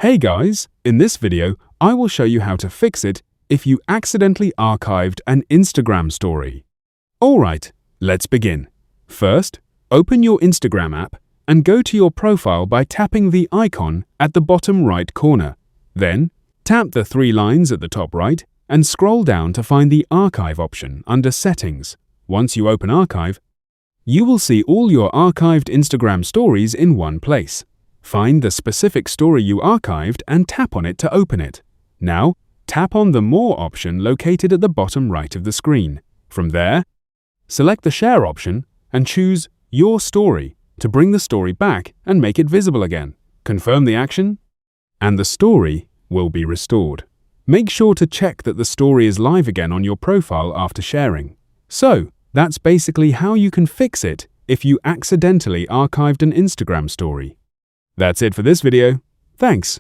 Hey guys, in this video, I will show you how to fix it if you accidentally archived an Instagram story. Alright, let's begin. First, open your Instagram app and go to your profile by tapping the icon at the bottom right corner. Then, tap the three lines at the top right and scroll down to find the Archive option under Settings. Once you open Archive, you will see all your archived Instagram stories in one place. Find the specific story you archived and tap on it to open it. Now, tap on the More option located at the bottom right of the screen. From there, select the Share option and choose Your Story to bring the story back and make it visible again. Confirm the action, and the story will be restored. Make sure to check that the story is live again on your profile after sharing. So, that's basically how you can fix it if you accidentally archived an Instagram story. That's it for this video. Thanks.